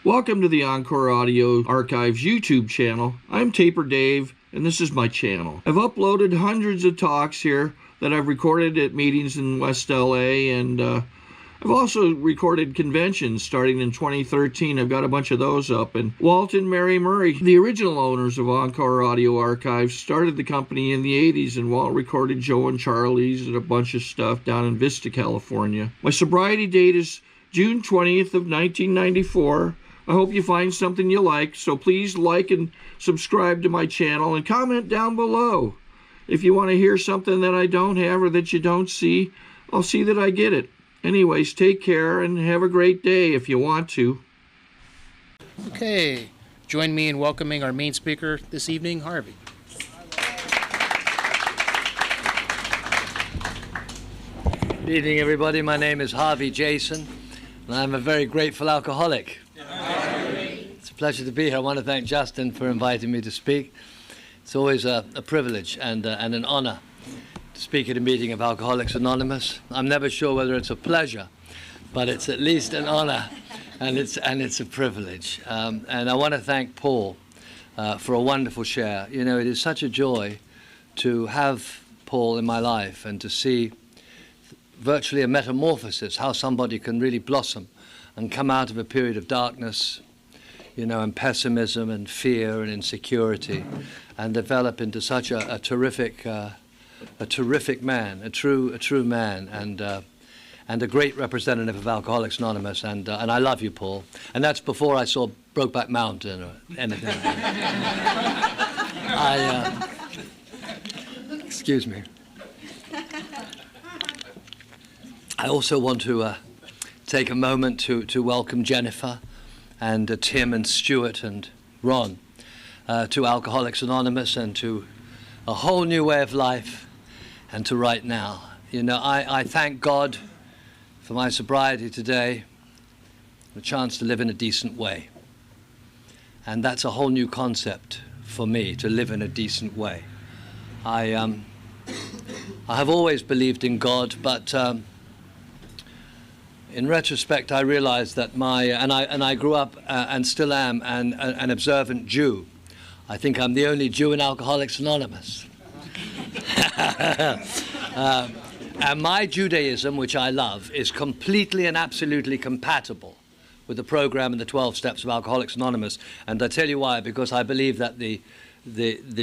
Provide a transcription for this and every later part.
Welcome to the Encore Audio Archives YouTube channel. I'm Taper Dave, and this is my channel. I've uploaded hundreds of talks here that I've recorded at meetings in West LA, and I've also recorded conventions starting in 2013. I've got a bunch of those up. And Walt and Mary Murray, the original owners of Encore Audio Archives, started the company in the 80s, and Walt recorded Joe and Charlie's and a bunch of stuff down in Vista, California. My sobriety date is June 20th of 1994. I hope you find something you like, so please like and subscribe to my channel and comment down below. If you want to hear something that I don't have or that you don't see, I'll see that I get it. Anyways, take care and have a great day if you want to. Okay, join me in welcoming our main speaker this evening, Harvey. Good evening, everybody. My name is Harvey Jason, and I'm a very grateful alcoholic. It's a pleasure to be here. I want to thank Justin for inviting me to speak. It's always a privilege and an honor to speak at a meeting of Alcoholics Anonymous. I'm never sure whether it's a pleasure, but it's at least an honor, and it's a privilege. And I want to thank Paul for a wonderful share. You know, it is such a joy to have Paul in my life and to see virtually a metamorphosis, how somebody can really blossom and come out of a period of darkness, you know, and pessimism and fear and insecurity, and develop into such a terrific man, a true man, and a great representative of Alcoholics Anonymous. And I love you, Paul. And that's before I saw Brokeback Mountain or anything. Excuse me. I also want to take a moment to welcome Jennifer and Tim and Stuart and Ron to Alcoholics Anonymous and to a whole new way of life and to right now. You know, I thank God for my sobriety today, the chance to live in a decent way. And that's a whole new concept for me, to live in a decent way. I have always believed in God, but in retrospect, I realized that I grew up and still am an observant Jew. I think I'm the only Jew in Alcoholics Anonymous. And my Judaism, which I love, is completely and absolutely compatible with the program and the 12 steps of Alcoholics Anonymous. And I tell you why, because I believe that the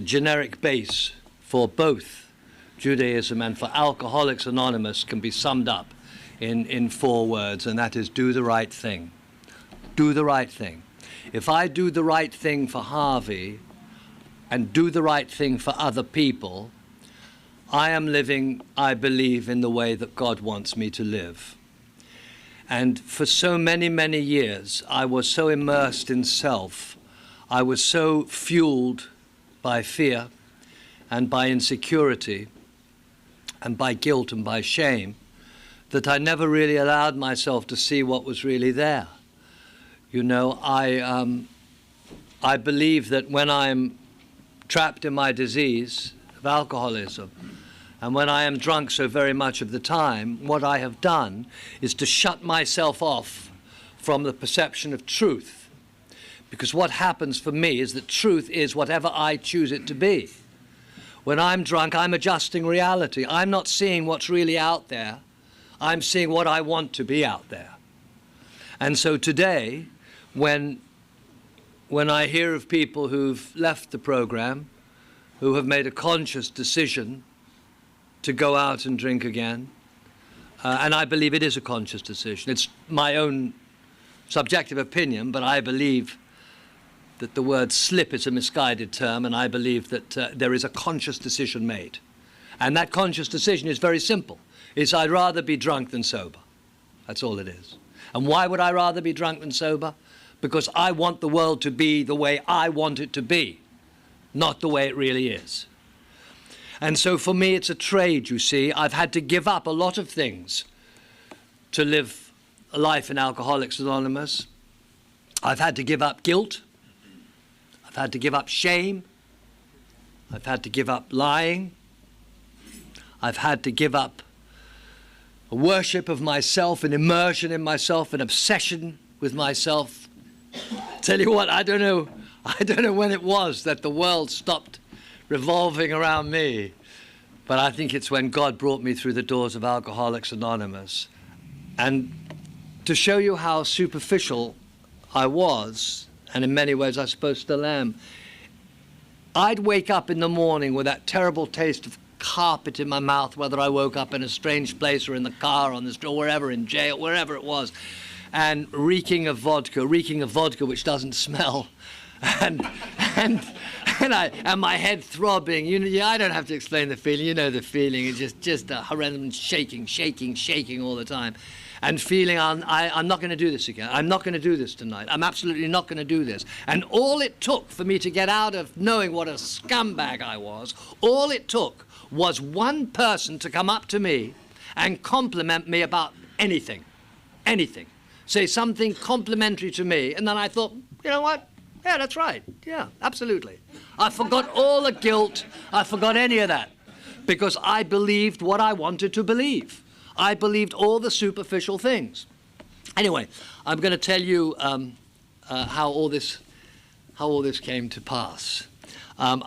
generic base for both Judaism and for Alcoholics Anonymous can be summed up in 4 words, and that is do the right thing. Do the right thing. If I do the right thing for Harvey and do the right thing for other people, I am living, I believe, in the way that God wants me to live. And for so many, many years, I was so immersed in self. I was so fueled by fear and by insecurity and by guilt and by shame that I never really allowed myself to see what was really there. You know, I believe that when I'm trapped in my disease of alcoholism, and when I am drunk so very much of the time, what I have done is to shut myself off from the perception of truth. Because what happens for me is that truth is whatever I choose it to be. When I'm drunk, I'm adjusting reality. I'm not seeing what's really out there. I'm seeing what I want to be out there. And so today, when I hear of people who've left the program, who have made a conscious decision to go out and drink again, and I believe it is a conscious decision. It's my own subjective opinion, but I believe that the word slip is a misguided term, and I believe that there is a conscious decision made. And that conscious decision is very simple. It's I'd rather be drunk than sober. That's all it is. And why would I rather be drunk than sober? Because I want the world to be the way I want it to be, not the way it really is. And so for me, it's a trade, you see. I've had to give up a lot of things to live a life in Alcoholics Anonymous. I've had to give up guilt. I've had to give up shame. I've had to give up lying. I've had to give up a worship of myself, an immersion in myself, an obsession with myself. Tell you what, I don't know when it was that the world stopped revolving around me, but I think it's when God brought me through the doors of Alcoholics Anonymous. And to show you how superficial I was, and in many ways I suppose still am, I'd wake up in the morning with that terrible taste of carpet in my mouth, whether I woke up in a strange place or in the car, on the street, or wherever, in jail, wherever it was, and reeking of vodka which doesn't smell, and my head throbbing. You know, I don't have to explain the feeling. You know the feeling. It's just a horrendous shaking all the time, and feeling I'm not going to do this again. I'm not going to do this tonight. I'm absolutely not going to do this. And all it took for me to get out of knowing what a scumbag I was, all it took was one person to come up to me and compliment me about anything. Say something complimentary to me, and then I thought, you know what? Yeah, that's right. Yeah, absolutely. I forgot all the guilt. I forgot any of that, because I believed what I wanted to believe. I believed all the superficial things. Anyway, I'm going to tell you how all this came to pass. I'm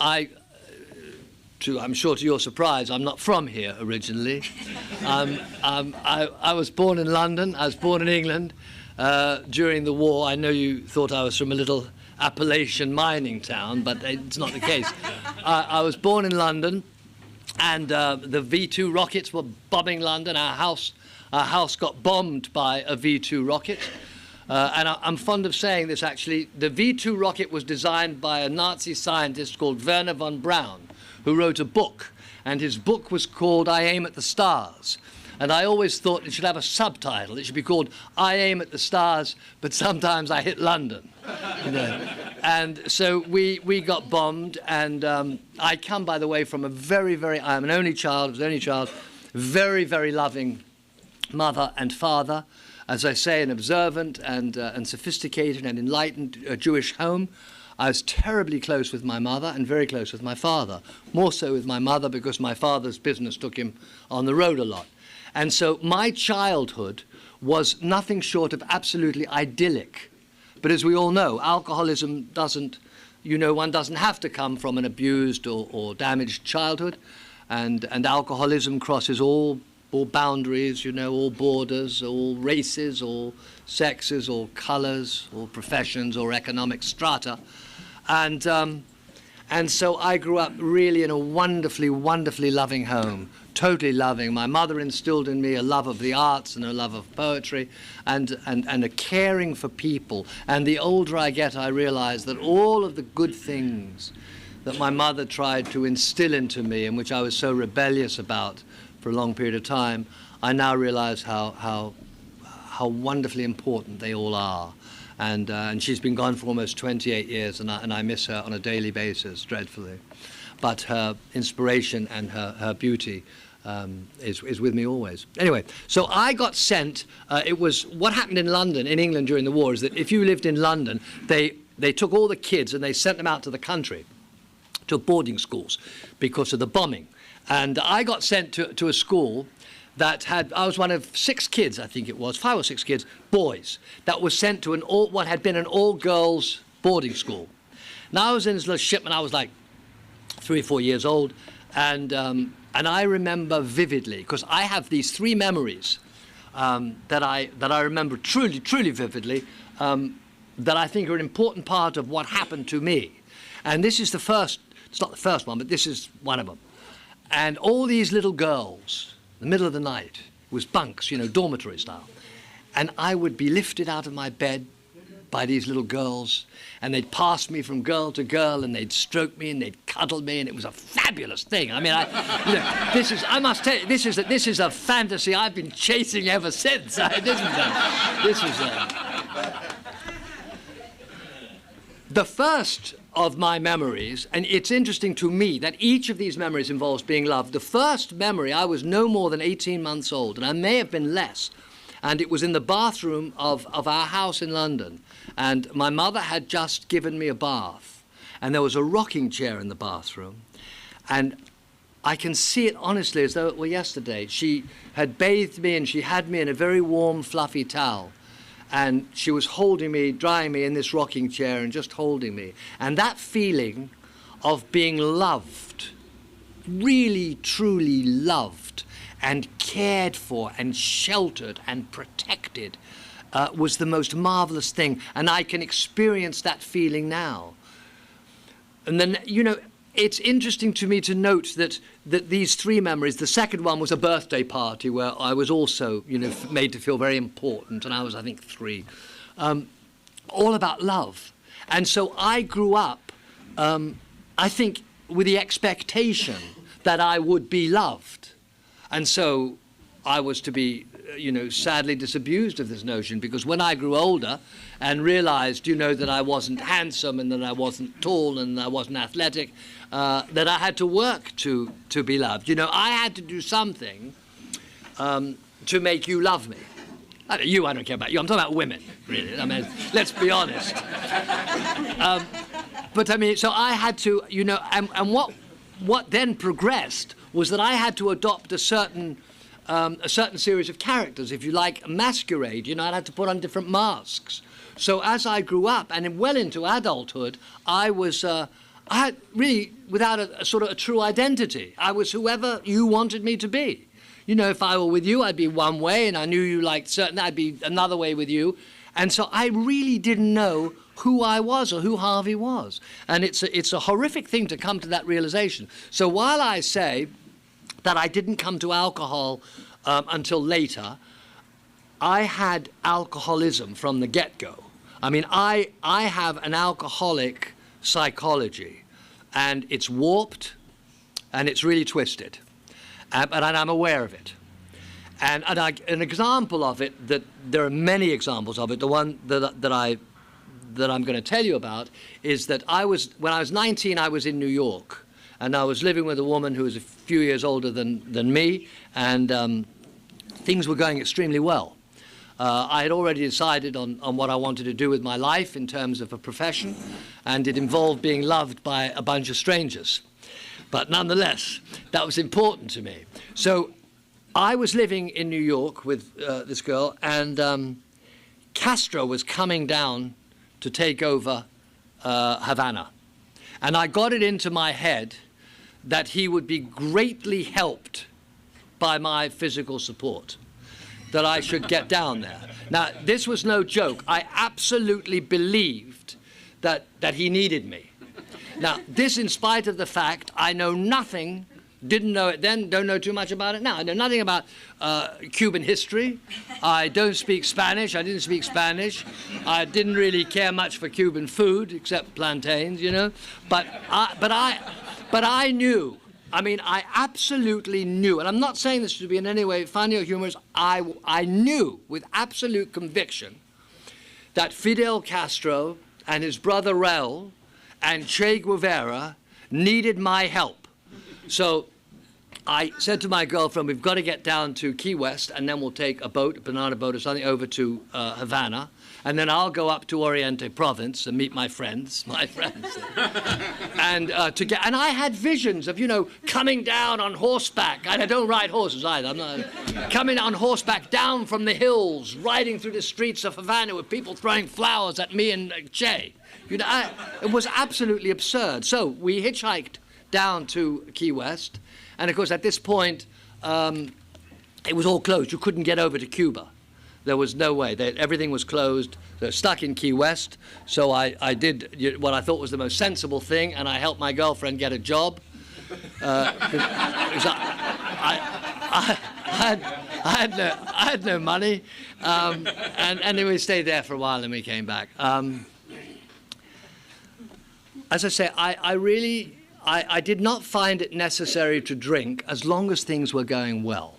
sure to your surprise, I'm not from here originally. I was born in London. I was born in England during the war. I know you thought I was from a little Appalachian mining town, but it's not the case. I was born in London, and the V2 rockets were bombing London. Our house got bombed by a V2 rocket. And I'm fond of saying this, actually. The V2 rocket was designed by a Nazi scientist called Werner von Braun, who wrote a book, and his book was called I Aim at the Stars. And I always thought it should have a subtitle. It should be called I Aim at the Stars, but sometimes I hit London. You know. And so we got bombed, and I come, by the way, from a I'm an only child, very, very loving mother and father. As I say, an observant and sophisticated and enlightened Jewish home. I was terribly close with my mother and very close with my father, more so with my mother because my father's business took him on the road a lot. And so my childhood was nothing short of absolutely idyllic. But as we all know, alcoholism doesn't, one doesn't have to come from an abused or damaged childhood. And alcoholism crosses all boundaries, all borders, all races, all sexes, all colors, all professions, or economic strata. And so I grew up really in a wonderfully, wonderfully loving home, totally loving. My mother instilled in me a love of the arts and a love of poetry and a caring for people. And the older I get, I realize that all of the good things that my mother tried to instill into me and which I was so rebellious about for a long period of time, I now realize how wonderfully important they all are. And she's been gone for almost 28 years, and I miss her on a daily basis, dreadfully. But her inspiration and her beauty is with me always. Anyway, so I got sent, it was, what happened in London, in England during the war, is that if you lived in London, they took all the kids and they sent them out to the country, to boarding schools, because of the bombing. And I got sent to a school that had, I was one of 6 kids, I think it was, 5 or 6 kids, boys, that was sent to what had been an all-girls boarding school. Now I was in this little ship, and I was like 3 or 4 years old, and I remember vividly, because I have these 3 memories that I remember truly, truly vividly, that I think are an important part of what happened to me. And this is the first, it's not the first one, but this is one of them. And all these little girls, in the middle of the night, it was bunks, dormitory style. And I would be lifted out of my bed by these little girls, and they'd pass me from girl to girl, and they'd stroke me, and they'd cuddle me, and it was a fabulous thing. I mean, I must tell you, this is a fantasy I've been chasing ever since. The first of my memories, and it's interesting to me that each of these memories involves being loved. The first memory, I was no more than 18 months old, and I may have been less, and it was in the bathroom of our house in London, and my mother had just given me a bath, and there was a rocking chair in the bathroom, and I can see it honestly as though it were yesterday. She had bathed me, and she had me in a very warm, fluffy towel, And she was holding me, drying me in this rocking chair and just holding me. And that feeling of being loved, really, truly loved and cared for and sheltered and protected was the most marvelous thing. And I can experience that feeling now. And then, you know, it's interesting to me to note that these three memories, the second one was a birthday party where I was also, you know, made to feel very important, and I was, I think, 3. All about love. And so I grew up, I think, with the expectation that I would be loved. And so I was to be, you know, sadly disabused of this notion, because when I grew older and realized, you know, that I wasn't handsome and that I wasn't tall and I wasn't athletic, that I had to work to be loved. You know, I had to do something to make you love me. I don't care about you. I'm talking about women, really. I mean, let's be honest. But I mean, so I had to, you know, and what then progressed was that I had to adopt a certain series of characters, if you like, a masquerade. You know, I had to put on different masks. So as I grew up and well into adulthood, I was, I had really, without a sort of a true identity, I was whoever you wanted me to be. You know, if I were with you, I'd be one way, and I knew you liked certain, I'd be another way with you. And so I really didn't know who I was or who Harvey was. And it's a horrific thing to come to that realization. So while I say that I didn't come to alcohol until later, I had alcoholism from the get-go. I mean, I have an alcoholic psychology, and it's warped, and it's really twisted. And I'm aware of it. And an example of it, that there are many examples of it, the one that I'm going to tell you about is that when I was 19, I was in New York, and I was living with a woman who was a few years older than me, and things were going extremely well. I had already decided on what I wanted to do with my life in terms of a profession, and it involved being loved by a bunch of strangers. But nonetheless, that was important to me. So I was living in New York with this girl, and Castro was coming down to take over Havana. And I got it into my head that he would be greatly helped by my physical support, that I should get down there. Now, this was no joke. I absolutely believed that he needed me. Now, this in spite of the fact I know nothing, didn't know it then, don't know too much about it now. I know nothing about Cuban history. I don't speak Spanish. I didn't speak Spanish. I didn't really care much for Cuban food, except plantains, you know. But I knew. I mean, I absolutely knew, and I'm not saying this to be in any way funny or humorous. I knew with absolute conviction that Fidel Castro and his brother Raul and Che Guevara needed my help. So I said to my girlfriend, we've got to get down to Key West, and then we'll take a boat, a banana boat or something, over to Havana, and then I'll go up to Oriente Province and meet my friends. And and I had visions of, you know, coming down on horseback. I don't ride horses either. I'm not coming on horseback down from the hills, riding through the streets of Havana with people throwing flowers at me and Che. You know, it was absolutely absurd. So we hitchhiked down to Key West, and of course at this point it was all closed. You couldn't get over to Cuba. There was no way. Everything was closed. They're stuck in Key West. So I did what I thought was the most sensible thing, and I helped my girlfriend get a job. I had no money, and then we stayed there for a while, and we came back. As I say, I did not find it necessary to drink as long as things were going well.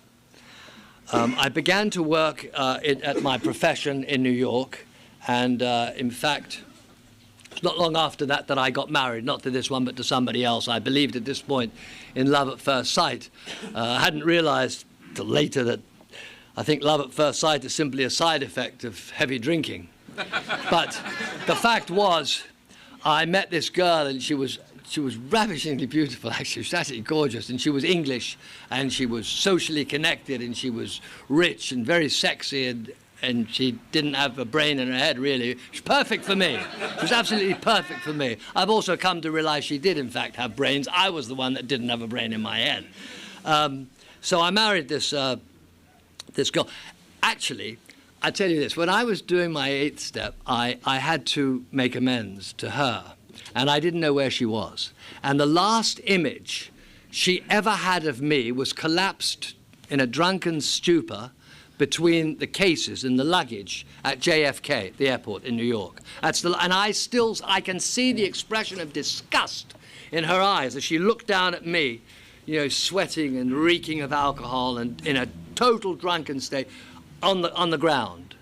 I began to work at my profession in New York, and in fact, it's not long after that I got married, not to this one, but to somebody else. I believed at this point in love at first sight. I hadn't realized till later that I think love at first sight is simply a side effect of heavy drinking. But the fact was, I met this girl, and she was ravishingly beautiful, actually. She was absolutely gorgeous, and she was English, and she was socially connected, and she was rich and very sexy, and and she didn't have a brain in her head, really. She was perfect for me. She was absolutely perfect for me. I've also come to realize she did, in fact, have brains. I was the one that didn't have a brain in my head. So I married this girl. Actually, I tell you this, when I was doing my 8th step, I had to make amends to her, and I didn't know where she was. And the last image she ever had of me was collapsed in a drunken stupor between the cases and the luggage at JFK, the airport in New York. And I can see the expression of disgust in her eyes as she looked down at me, you know, sweating and reeking of alcohol and in a total drunken state on the ground.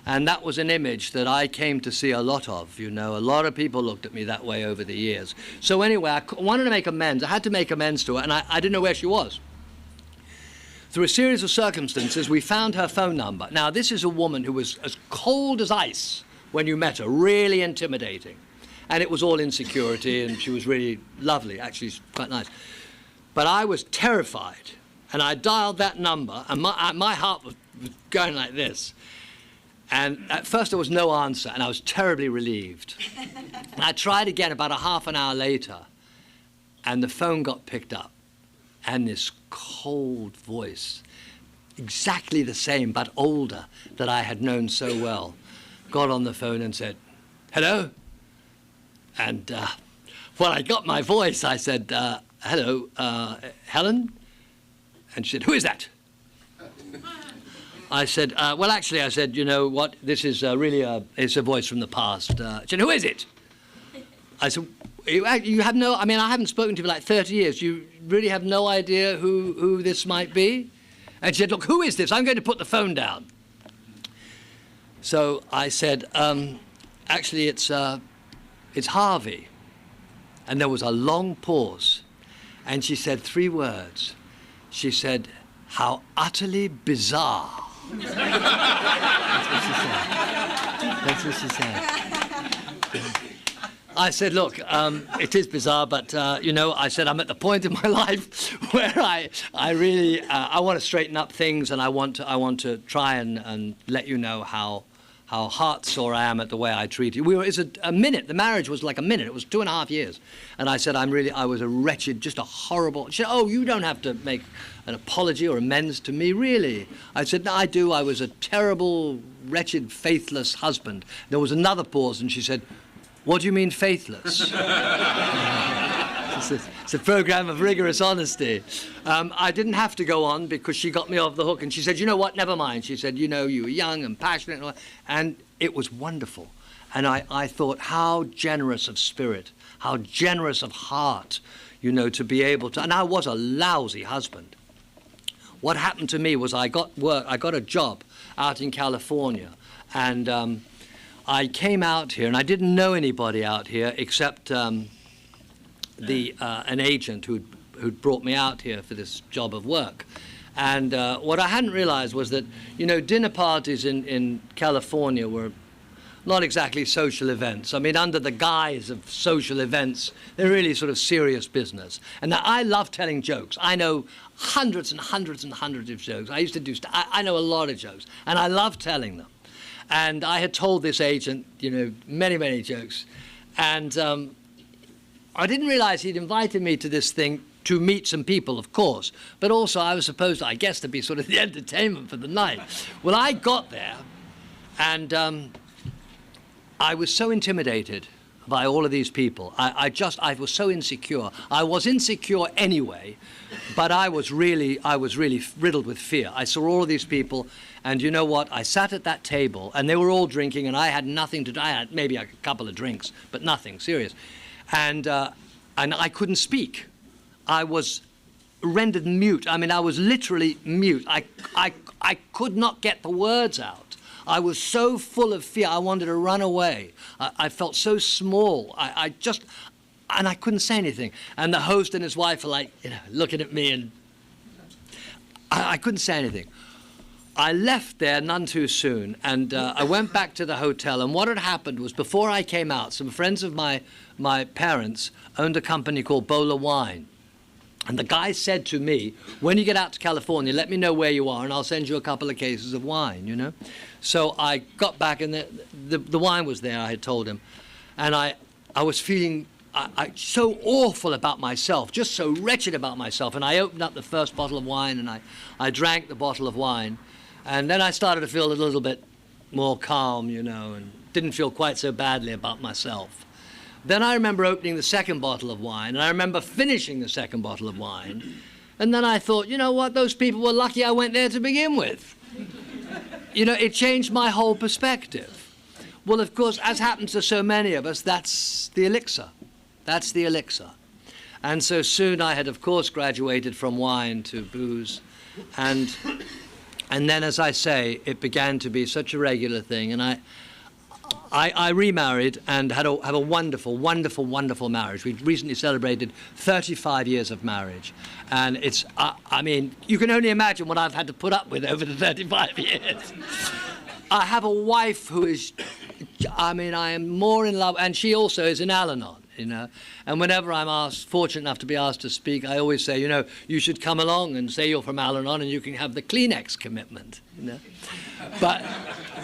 And that was an image that I came to see a lot of, you know. A lot of people looked at me that way over the years. So anyway, I wanted to make amends. I had to make amends to her, and I didn't know where she was. Through a series of circumstances, we found her phone number. Now, this is a woman who was as cold as ice when you met her, really intimidating. And it was all insecurity, and she was really lovely, actually, quite nice. But I was terrified, and I dialed that number, and my heart was going like this. And at first there was no answer, and I was terribly relieved. And I tried again about a half an hour later, and the phone got picked up. And this cold voice, exactly the same but older, that I had known so well, got on the phone and said, "Hello?" And when I got my voice, I said, "Hello, Helen?" And she said, "Who is that?" I said, well, actually, I said, you know what, this is really it's a voice from the past. She said, "Who is it?" I said, you have no, I mean, I haven't spoken to you for like 30 years. You really have no idea who this might be? And she said, "Look, who is this? I'm going to put the phone down." So I said, actually, it's Harvey. And there was a long pause. And she said 3 words. She said, "How utterly bizarre." That's what she said. That's what she said. I said, "Look, it is bizarre, but, you know," I said, "I'm at the point in my life where I really, I want to straighten up things, and I want to try and let you know how heart-sore I am at the way I treat you." It's a minute. The marriage was like a minute. It was 2.5 years. And I said, I was a wretched, just a horrible... She said, "Oh, you don't have to make an apology or amends to me, really." I said, "No, I do. I was a terrible, wretched, faithless husband." There was another pause, and she said, "What do you mean faithless?" It's a program of rigorous honesty. I didn't have to go on because she got me off the hook, and she said, "You know what, never mind." She said, "You know, you were young and passionate," and it was wonderful. And I thought, how generous of spirit, how generous of heart, you know, to be able to, and I was a lousy husband. What happened to me was I got a job out in California, and I came out here, and I didn't know anybody out here except an agent who'd brought me out here for this job of work. And what I hadn't realized was that, you know, dinner parties in California were not exactly social events. I mean, under the guise of social events, they're really sort of serious business. And now I love telling jokes. I know hundreds and hundreds and hundreds of jokes. I used to do, I know a lot of jokes, and I love telling them. And I had told this agent, you know, many, many jokes. And I didn't realize he'd invited me to this thing to meet some people, of course. But also I was supposed, I guess, to be sort of the entertainment for the night. Well, I got there, and I was so intimidated by all of these people. I was so insecure. I was insecure anyway, but I was really riddled with fear. I saw all of these people, and you know what? I sat at that table, and they were all drinking, and I had nothing to do. I had maybe a couple of drinks, but nothing serious. And I couldn't speak. I was rendered mute. I mean, I was literally mute. I could not get the words out. I was so full of fear, I wanted to run away. I felt so small. And I couldn't say anything. And the host and his wife were like, you know, looking at me, and I couldn't say anything. I left there none too soon, and I went back to the hotel, and what had happened was, before I came out, some friends of my parents owned a company called Bowler Wine. And the guy said to me, when you get out to California, let me know where you are and I'll send you a couple of cases of wine, you know. So I got back and the wine was there, I had told him. And I was feeling so awful about myself, just so wretched about myself. And I opened up the first bottle of wine and I drank the bottle of wine. And then I started to feel a little bit more calm, you know, and didn't feel quite so badly about myself. Then I remember opening the second bottle of wine, and I remember finishing the second bottle of wine. And then I thought, you know what, those people were lucky I went there to begin with. You know, it changed my whole perspective. Well, of course, as happens to so many of us, that's the elixir. That's the elixir. And so soon I had, of course, graduated from wine to booze. And then, as I say, it began to be such a regular thing. And I remarried and have a wonderful, wonderful, wonderful marriage. We've recently celebrated 35 years of marriage. And it's, I mean, you can only imagine what I've had to put up with over the 35 years. I have a wife who is, I mean, I am more in love, and she also is in Al-Anon, you know. And whenever I'm fortunate enough to be asked to speak, I always say, you know, you should come along and say you're from Al-Anon and you can have the Kleenex commitment, you know. But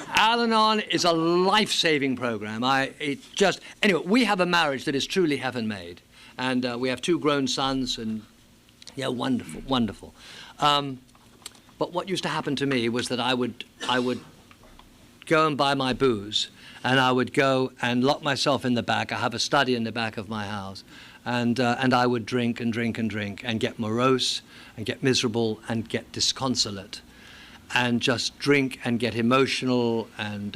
Al-Anon is a life-saving program. Anyway, we have a marriage that is truly heaven-made. And we have 2 grown sons, and yeah, wonderful, wonderful. But what used to happen to me was that I would go and buy my booze, and I would go and lock myself in the back. I have a study in the back of my house, and I would drink and drink and drink and get morose and get miserable and get disconsolate and just drink and get emotional. And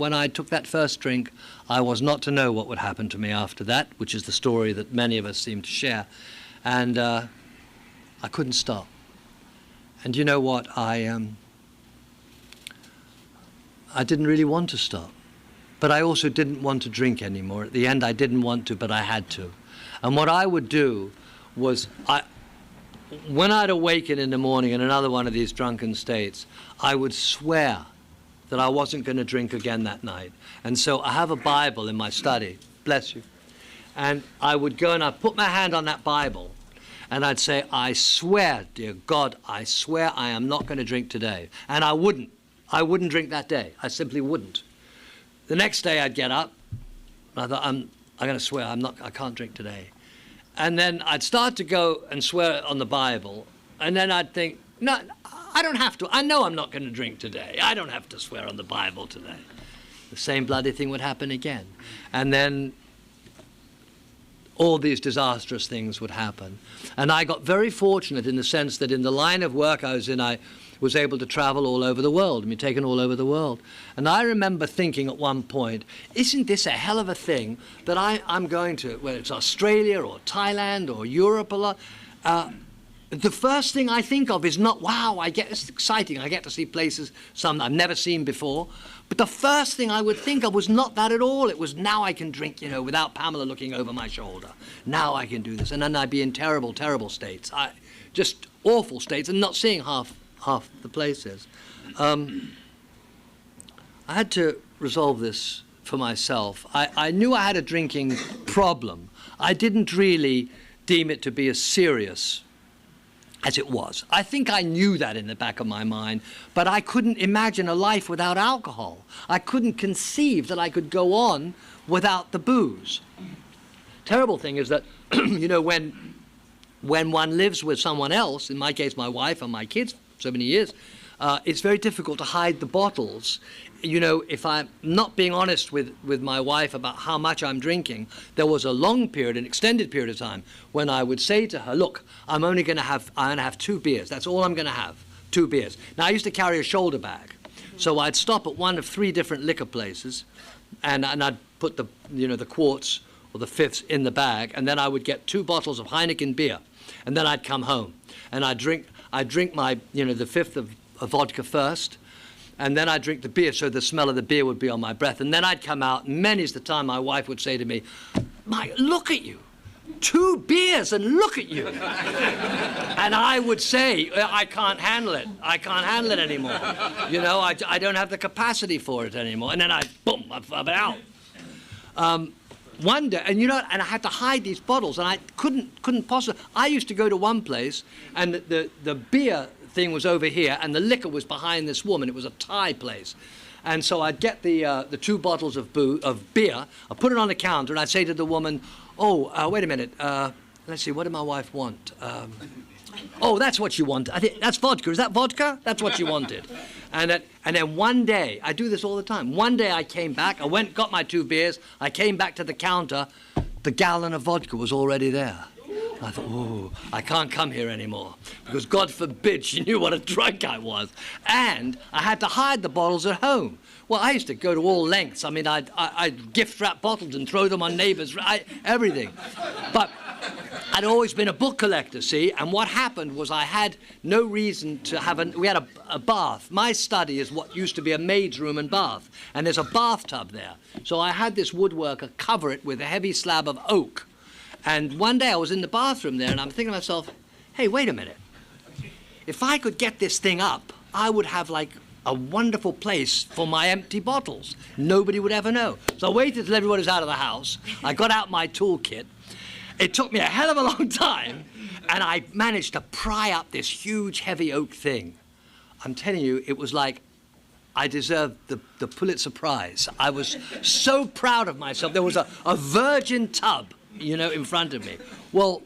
when I took that first drink, I was not to know what would happen to me after that, which is the story that many of us seem to share. And I couldn't stop. And you know what? I didn't really want to stop, but I also didn't want to drink anymore. At the end, I didn't want to, but I had to. And what I would do was, when I'd awaken in the morning in another one of these drunken states, I would swear that I wasn't going to drink again that night. And so I have a Bible in my study, bless you, and I would go and I'd put my hand on that Bible, and I'd say, I swear, dear God, I swear I am not going to drink today. And I wouldn't. I wouldn't drink that day. I simply wouldn't. The next day I'd get up, and I thought, I'm going to swear, I can't drink today. And then I'd start to go and swear on the Bible, and then I'd think, no, I don't have to. I know I'm not going to drink today. I don't have to swear on the Bible today. The same bloody thing would happen again. And then all these disastrous things would happen. And I got very fortunate in the sense that in the line of work I was in, I was able to travel all over the world, and be taken all over the world. And I remember thinking at one point, isn't this a hell of a thing that I'm going to, whether it's Australia or Thailand or Europe a lot, the first thing I think of is not, wow, it's exciting, I get to see places, some I've never seen before. But the first thing I would think of was not that at all. It was, now I can drink, you know, without Pamela looking over my shoulder. Now I can do this. And then I'd be in terrible, terrible states. Just awful states, and not seeing half the places. I had to resolve this for myself. I knew I had a drinking problem. I didn't really deem it to be as serious as it was. I think I knew that in the back of my mind, but I couldn't imagine a life without alcohol. I couldn't conceive that I could go on without the booze. Terrible thing is that, you know, when one lives with someone else, in my case my wife and my kids, so many years, it's very difficult to hide the bottles. You know, if I'm not being honest with my wife about how much I'm drinking, there was a long period, an extended period of time, when I would say to her, look, I'm going to have 2 beers. That's all I'm going to have, 2 beers. Now, I used to carry a shoulder bag. So I'd stop at one of 3 different liquor places, and I'd put the quarts or the fifths in the bag, and then I would get 2 bottles of Heineken beer. And then I'd come home, and I'd drink my, the fifth of vodka first, and then I'd drink the beer, so the smell of the beer would be on my breath. And then I'd come out, and many's the time my wife would say to me, Mike, look at you. 2 beers and look at you. And I would say, I can't handle it. I can't handle it anymore. You know, I don't have the capacity for it anymore. And then boom, I'm out. one day, and you know, and I had to hide these bottles, and I couldn't possibly. I used to go to one place, and the beer thing was over here, and the liquor was behind this woman. It was a Thai place. And so I'd get the 2 bottles of beer, I'd put it on the counter, and I'd say to the woman, oh, wait a minute, let's see, what did my wife want? Oh, that's what she wanted. I think that's vodka. Is that vodka? That's what she wanted. And then one day, I do this all the time. One day I came back, I went, got my 2 beers, I came back to the counter, the gallon of vodka was already there. I thought, oh, I can't come here anymore, because God forbid she knew what a drunk I was. And I had to hide the bottles at home. Well, I used to go to all lengths. I mean, I'd gift wrap bottles and throw them on neighbors, everything. But I'd always been a book collector, see, and what happened was I had no reason to have we had a bath. My study is what used to be a maid's room and bath, and there's a bathtub there. So I had this woodworker cover it with a heavy slab of oak. And one day I was in the bathroom there, and I'm thinking to myself, hey, wait a minute. If I could get this thing up, I would have, like, a wonderful place for my empty bottles. Nobody would ever know. So I waited till everybody was out of the house. I got out my toolkit. It took me a hell of a long time, and I managed to pry up this huge, heavy oak thing. I'm telling you, it was like I deserved the Pulitzer Prize. I was so proud of myself. There was a virgin tub, you know, in front of me. Well,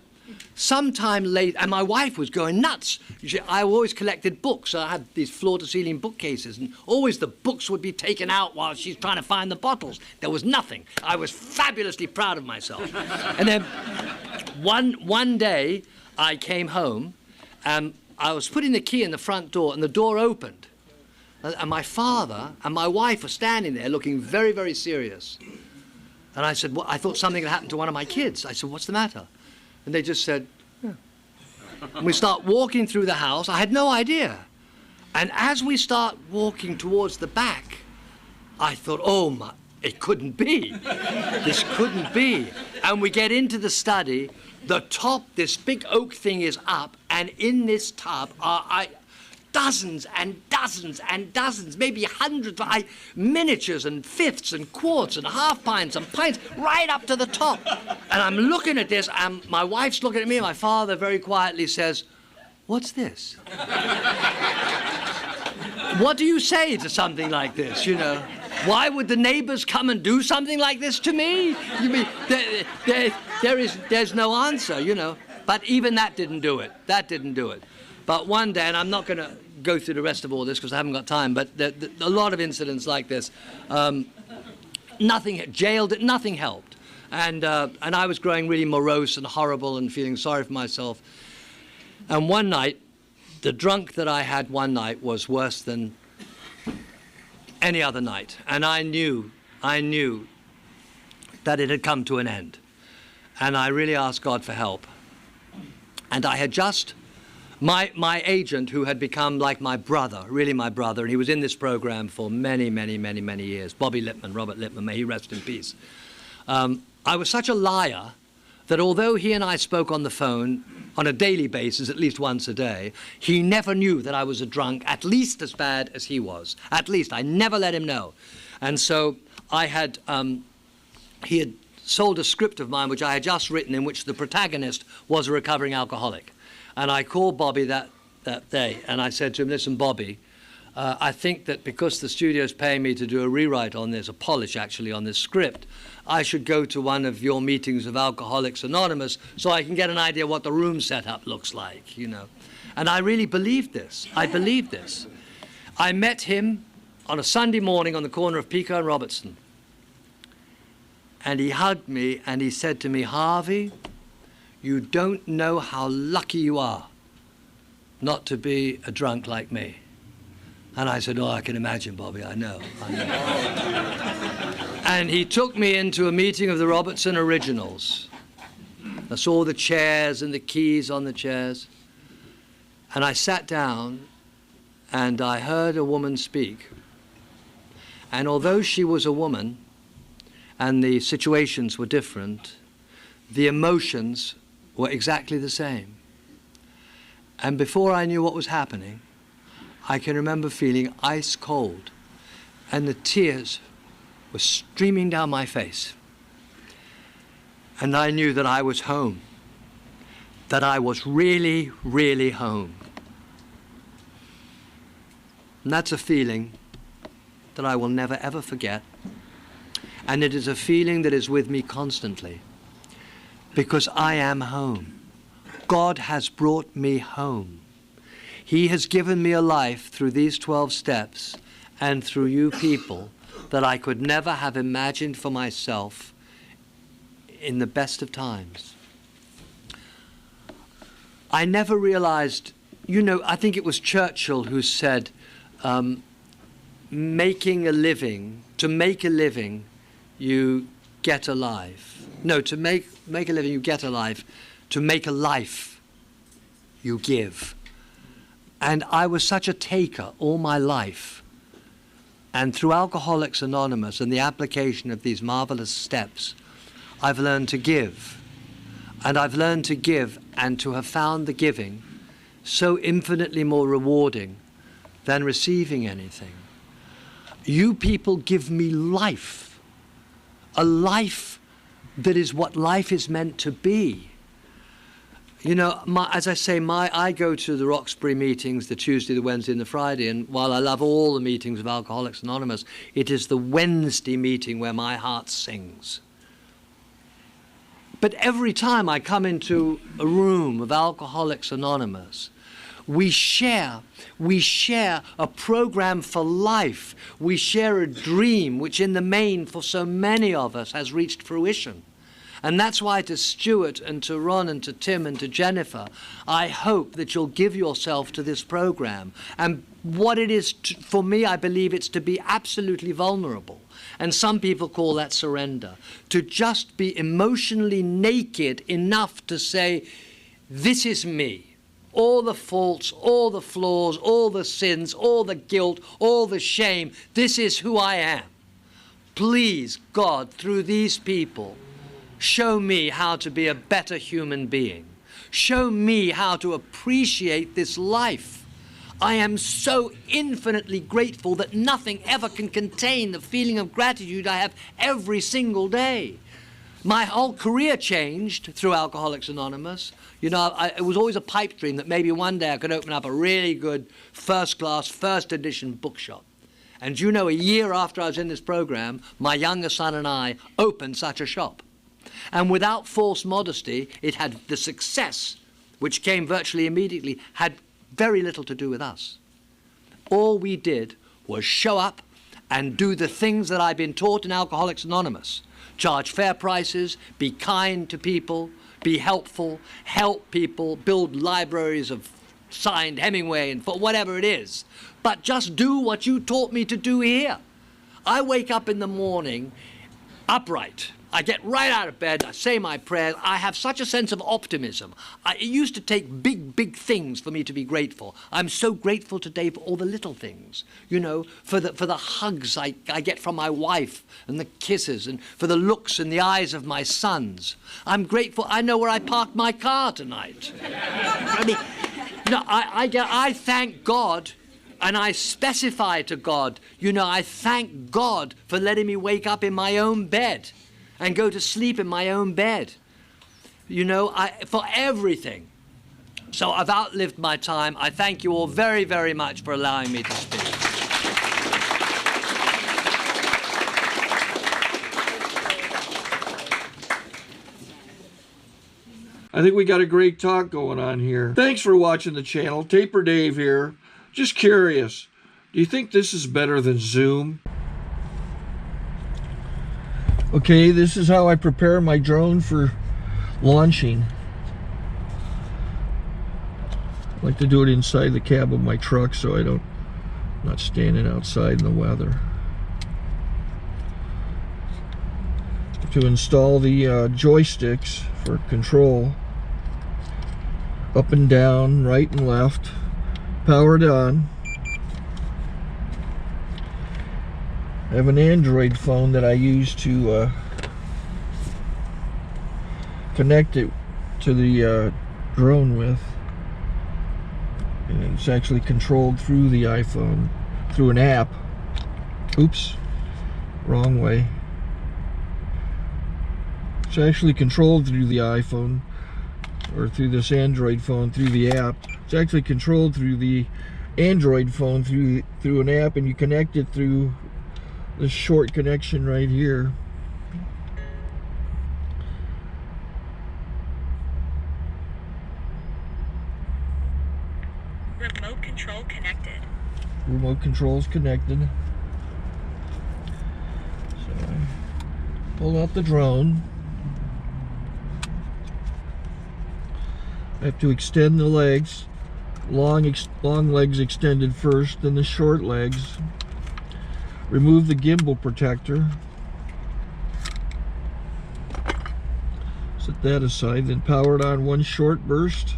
sometime later, and my wife was going nuts. I always collected books. So I had these floor-to-ceiling bookcases, and always the books would be taken out while she's trying to find the bottles. There was nothing. I was fabulously proud of myself. And then one day, I came home, and I was putting the key in the front door, and the door opened. And my father and my wife were standing there looking very, very serious. And I said, well, I thought something had happened to one of my kids. I said, what's the matter? And they just said, yeah. And we start walking through the house. I had no idea. And as we start walking towards the back, I thought, oh, my, it couldn't be. This couldn't be. And we get into the study. The top, this big oak thing is up. And in this tub are dozens and dozens and dozens, maybe hundreds of miniatures and fifths and quarts and half pints and pints right up to the top. And I'm looking at this, and my wife's looking at me, and my father very quietly says, what's this? What do you say to something like this, you know? Why would the neighbors come and do something like this to me? You mean, there's no answer, you know. But even that didn't do it. That didn't do it. But one day, and I'm not going to go through the rest of all this because I haven't got time, but a lot of incidents like this, nothing helped. And I was growing really morose and horrible and feeling sorry for myself. And one night, the drunk that I had one night was worse than any other night. And I knew that it had come to an end. And I really asked God for help. And I had just... My agent, who had become like my brother, really my brother, and he was in this program for many, many, many, many years, Robert Lippman, may he rest in peace. I was such a liar that although he and I spoke on the phone on a daily basis, at least once a day, he never knew that I was a drunk, at least as bad as he was. At least, I never let him know. And so he had sold a script of mine, which I had just written, in which the protagonist was a recovering alcoholic. And I called Bobby that day, and I said to him, listen, Bobby, I think that because the studio's paying me to do a rewrite on this, a polish actually on this script, I should go to one of your meetings of Alcoholics Anonymous so I can get an idea what the room setup looks like, you know. And I really believed this. I believed this. I met him on a Sunday morning on the corner of Pico and Robertson. And he hugged me and he said to me, Harvey, you don't know how lucky you are not to be a drunk like me. And I said, oh, I can imagine, Bobby, I know. And he took me into a meeting of the Robertson Originals. I saw the chairs and the keys on the chairs. And I sat down and I heard a woman speak. And although she was a woman and the situations were different, the emotions were exactly the same. And before I knew what was happening, I can remember feeling ice cold, and the tears were streaming down my face. And I knew that I was home, that I was really, really home. And that's a feeling that I will never ever forget. And it is a feeling that is with me constantly, because I am home. God has brought me home. He has given me a life through these 12 steps and through you people that I could never have imagined for myself in the best of times. I never realized, you know, I think it was Churchill who said, making a living, to make a living, you get a life. No, to make a living, you get a life. To make a life, you give. And I was such a taker all my life. And through Alcoholics Anonymous and the application of these marvelous steps, I've learned to give. And I've learned to give and to have found the giving so infinitely more rewarding than receiving anything. You people give me life, a life that is what life is meant to be. You know, as I say, I go to the Roxbury meetings, the Tuesday, the Wednesday, and the Friday, and while I love all the meetings of Alcoholics Anonymous, it is the Wednesday meeting where my heart sings. But every time I come into a room of Alcoholics Anonymous, we share a program for life. We share a dream which in the main for so many of us has reached fruition. And that's why to Stuart and to Ron and to Tim and to Jennifer, I hope that you'll give yourself to this program. And what it is, for me, I believe it's to be absolutely vulnerable. And some people call that surrender. To just be emotionally naked enough to say, this is me. All the faults, all the flaws, all the sins, all the guilt, all the shame, this is who I am. Please, God, through these people, show me how to be a better human being. Show me how to appreciate this life. I am so infinitely grateful that nothing ever can contain the feeling of gratitude I have every single day. My whole career changed through Alcoholics Anonymous. You know, it was always a pipe dream that maybe one day I could open up a really good first-class, first edition bookshop. And you know, a year after I was in this program, my younger son and I opened such a shop. And without false modesty, it had the success, which came virtually immediately, had very little to do with us. All we did was show up and do the things that I've been taught in Alcoholics Anonymous. Charge fair prices, be kind to people, be helpful, help people, build libraries of signed Hemingway and whatever it is. But just do what you taught me to do here. I wake up in the morning upright. I get right out of bed, I say my prayers, I have such a sense of optimism. It used to take big things for me to be grateful. I'm so grateful today for all the little things, you know, for the hugs I get from my wife and the kisses and for the looks in the eyes of my sons. I'm grateful, I know where I parked my car tonight. I mean, no, I thank God. And I specify to God, you know, I thank God for letting me wake up in my own bed and go to sleep in my own bed, you know, for everything. So I've outlived my time. I thank you all very, very much for allowing me to speak. I think we got a great talk going on here. Thanks for watching the channel. Taper Dave here. Just curious, do you think this is better than Zoom? Okay, this is how I prepare my drone for launching. I like to do it inside the cab of my truck so I'm not standing outside in the weather. To install the joysticks for control, up and down, right and left, powered on. I have an Android phone that I use to connect it to the drone with. And it's actually controlled through the iPhone, through an app. Oops, wrong way. It's actually controlled through the iPhone, or through this Android phone, through the app. It's actually controlled through the Android phone through an app, and you connect it through this short connection right here. Remote control connected. Remote control's connected. So I pull out the drone. I have to extend the legs. Long legs extended first, then the short legs. Remove the gimbal protector. Set that aside, then power it on one short burst,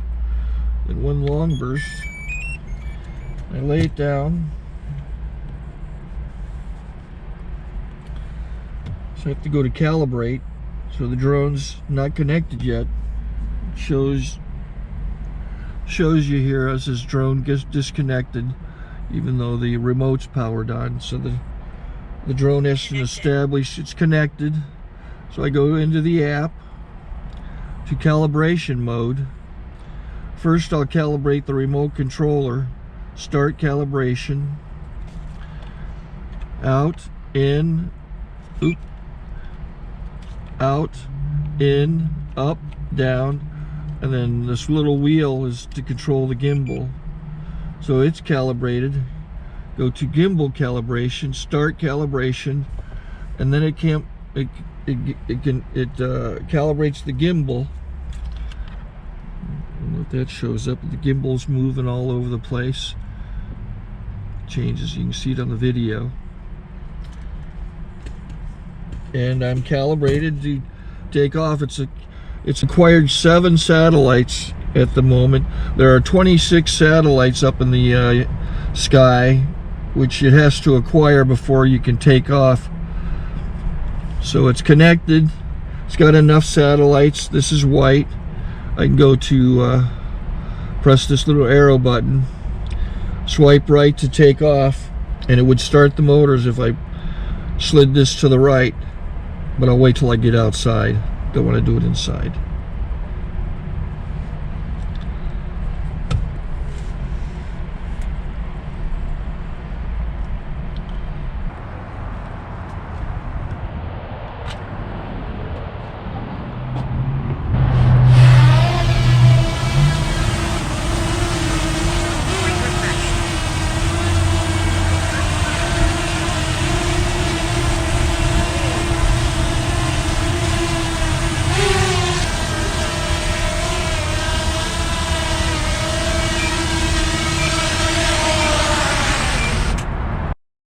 then one long burst. I lay it down. So I have to go to calibrate. So the drone's not connected yet. It shows you here as this drone gets disconnected, even though the remote's powered on. So the drone has to establish it's connected. So I go into the app to calibration mode. First I'll calibrate the remote controller. Start calibration. Out, in, out, in, up, down, and then this little wheel is to control the gimbal. So it's calibrated. Go to gimbal calibration, start calibration, and then it calibrates the gimbal. And if that shows up, the gimbal's moving all over the place. Changes, you can see it on the video. And I'm calibrated to take off. It's acquired 7 satellites at the moment. There are 26 satellites up in the sky, which it has to acquire before you can take off. So it's connected. It's got enough satellites. This is white. I can go to press this little arrow button, swipe right to take off, and it would start the motors if I slid this to the right. But I'll wait till I get outside. Don't want to do it inside.